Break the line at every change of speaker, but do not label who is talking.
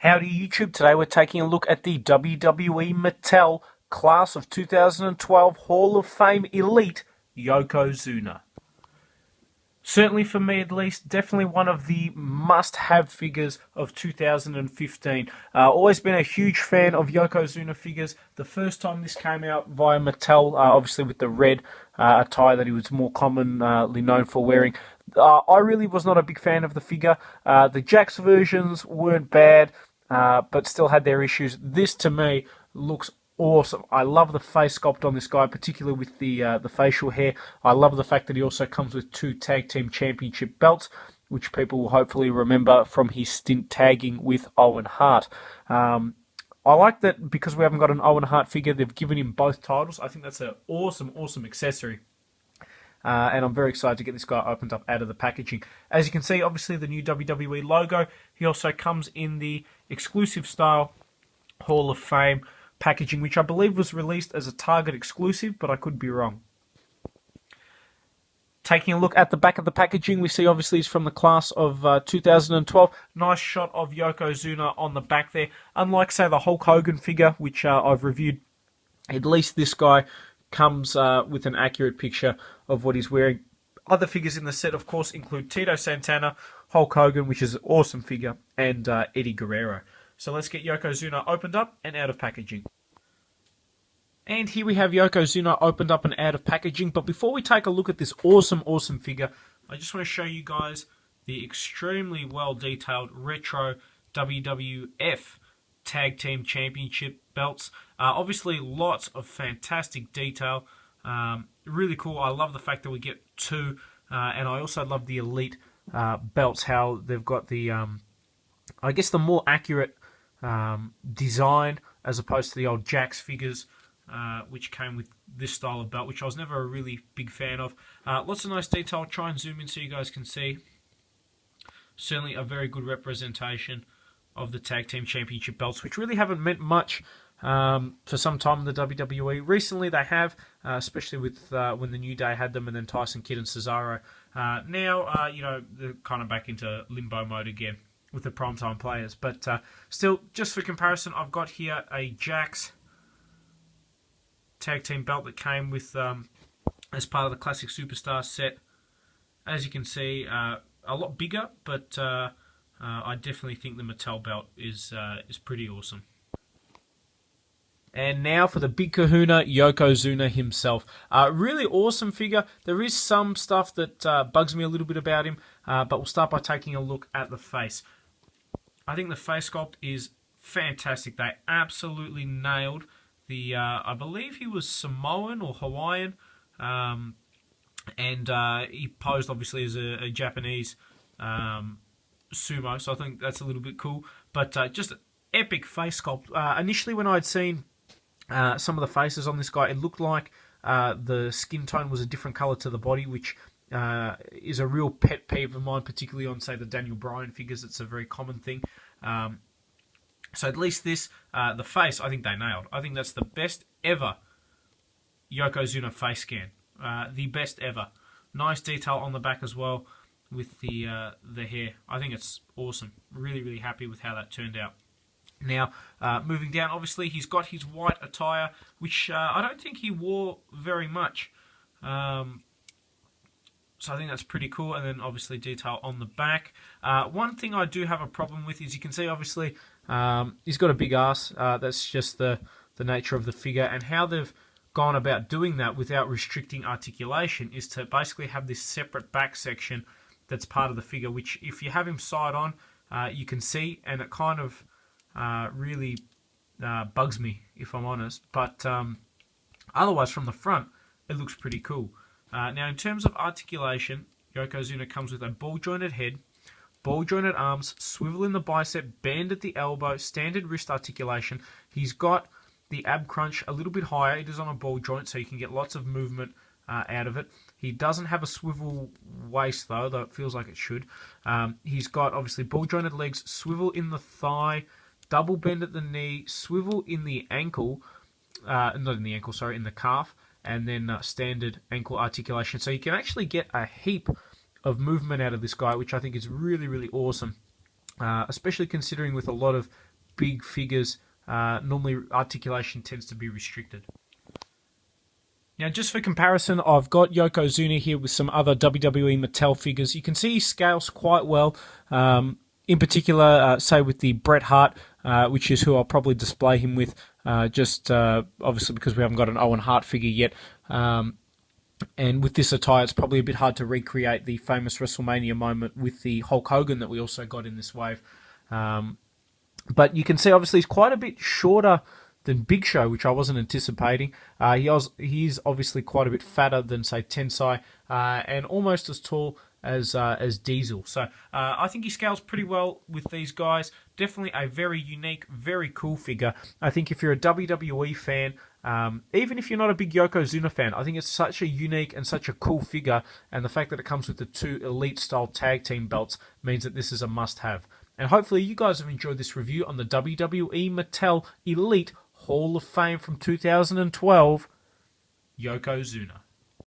Howdy YouTube, today we're taking a look at the WWE Mattel Class of 2012 Hall of Fame Elite Yokozuna. Certainly for me at least, definitely one of the must-have figures of 2015. Always been a huge fan of Yokozuna figures. The first time this came out via Mattel, obviously with the red attire that he was more commonly known for wearing, I really was not a big fan of the figure. The Jakks versions weren't bad, but still had their issues. This, to me, looks awesome. I love the face sculpt on this guy, particularly with the facial hair. I love the fact that he also comes with 2 Tag Team Championship belts, which people will hopefully remember from his stint tagging with Owen Hart. I like that because we haven't got an Owen Hart figure, they've given him both titles. I think that's an awesome, awesome accessory. And I'm very excited to get this guy opened up out of the packaging. As you can see, obviously the new WWE logo. He also comes in the exclusive style Hall of Fame packaging, which I believe was released as a Target exclusive, but I could be wrong. Taking a look at the back of the packaging, we see obviously it's from the class of 2012. Nice shot of Yokozuna on the back there. Unlike, say, the Hulk Hogan figure, which I've reviewed, at least this guy comes with an accurate picture of what he's wearing. Other figures in the set, of course, include Tito Santana, Hulk Hogan, which is an awesome figure, and Eddie Guerrero. So let's get Yokozuna opened up and out of packaging. And here we have Yokozuna opened up and out of packaging. But before we take a look at this awesome, awesome figure, I just want to show you guys the extremely well-detailed retro WWF Tag Team Championship belts. Obviously, lots of fantastic detail. Really cool. I love the fact that we get 2. And I also love the Elite belts, how they've got the, I guess, the more accurate design as opposed to the old Jakks figures, which came with this style of belt, which I was never a really big fan of. Lots of nice detail. I'll try and zoom in so you guys can see. Certainly a very good representation of the Tag Team Championship belts, which really haven't meant much for some time in the WWE. Recently they have, especially with when the New Day had them, and then Tyson Kidd and Cesaro. Now, they're kind of back into limbo mode again with the primetime players. But still, just for comparison, I've got here a Jakks Tag Team belt that came with as part of the Classic Superstar set. As you can see, a lot bigger, but I definitely think the Mattel belt is pretty awesome. And now for the big kahuna, Yokozuna himself. Really awesome figure. There is some stuff that bugs me a little bit about him, but we'll start by taking a look at the face. I think the face sculpt is fantastic. They absolutely nailed the, I believe he was Samoan or Hawaiian, and he posed obviously as a Japanese sumo, so I think that's a little bit cool. But just an epic face sculpt. Initially when I'd seen some of the faces on this guy, it looked like the skin tone was a different colour to the body, which is a real pet peeve of mine, particularly on, say, the Daniel Bryan figures. It's a very common thing. So at least this, the face, I think they nailed. I think that's the best ever Yokozuna face scan. The best ever. Nice detail on the back as well with the hair. I think it's awesome. Really, really happy with how that turned out. Now, moving down, obviously he's got his white attire, which I don't think he wore very much. So I think that's pretty cool. And then obviously detail on the back. One thing I do have a problem with is you can see obviously he's got a big ass. That's just the nature of the figure. And how they've gone about doing that without restricting articulation is to basically have this separate back section that's part of the figure, which if you have him side on, you can see, and it kind of really bugs me, if I'm honest. But otherwise, from the front, it looks pretty cool. Now, in terms of articulation, Yokozuna comes with a ball-jointed head, ball-jointed arms, swivel in the bicep, bend at the elbow, standard wrist articulation. He's got the ab crunch a little bit higher. It is on a ball joint, so you can get lots of movement out of it. He doesn't have a swivel waist, though it feels like it should. He's got, obviously, ball-jointed legs, swivel in the thigh, double bend at the knee, swivel in the ankle, not in the ankle, sorry, in the calf, and then standard ankle articulation. So you can actually get a heap of movement out of this guy, which I think is really, really awesome, especially considering with a lot of big figures, normally articulation tends to be restricted. Now, just for comparison, I've got Yokozuna here with some other WWE Mattel figures. You can see he scales quite well. In particular, say with the Bret Hart, which is who I'll probably display him with, obviously because we haven't got an Owen Hart figure yet. And with this attire, it's probably a bit hard to recreate the famous WrestleMania moment with the Hulk Hogan that we also got in this wave. But you can see, obviously, he's quite a bit shorter than Big Show, which I wasn't anticipating. He's obviously quite a bit fatter than, say, Tensai, and almost as tall as Diesel. So I think he scales pretty well with these guys. Definitely a very unique, very cool figure. I think if you're a WWE fan, even if you're not a big Yokozuna fan, I think it's such a unique and such a cool figure, and the fact that it comes with the 2 Elite-style tag team belts means that this is a must-have. And hopefully you guys have enjoyed this review on the WWE Mattel Elite Hall of Fame from 2012, Yokozuna.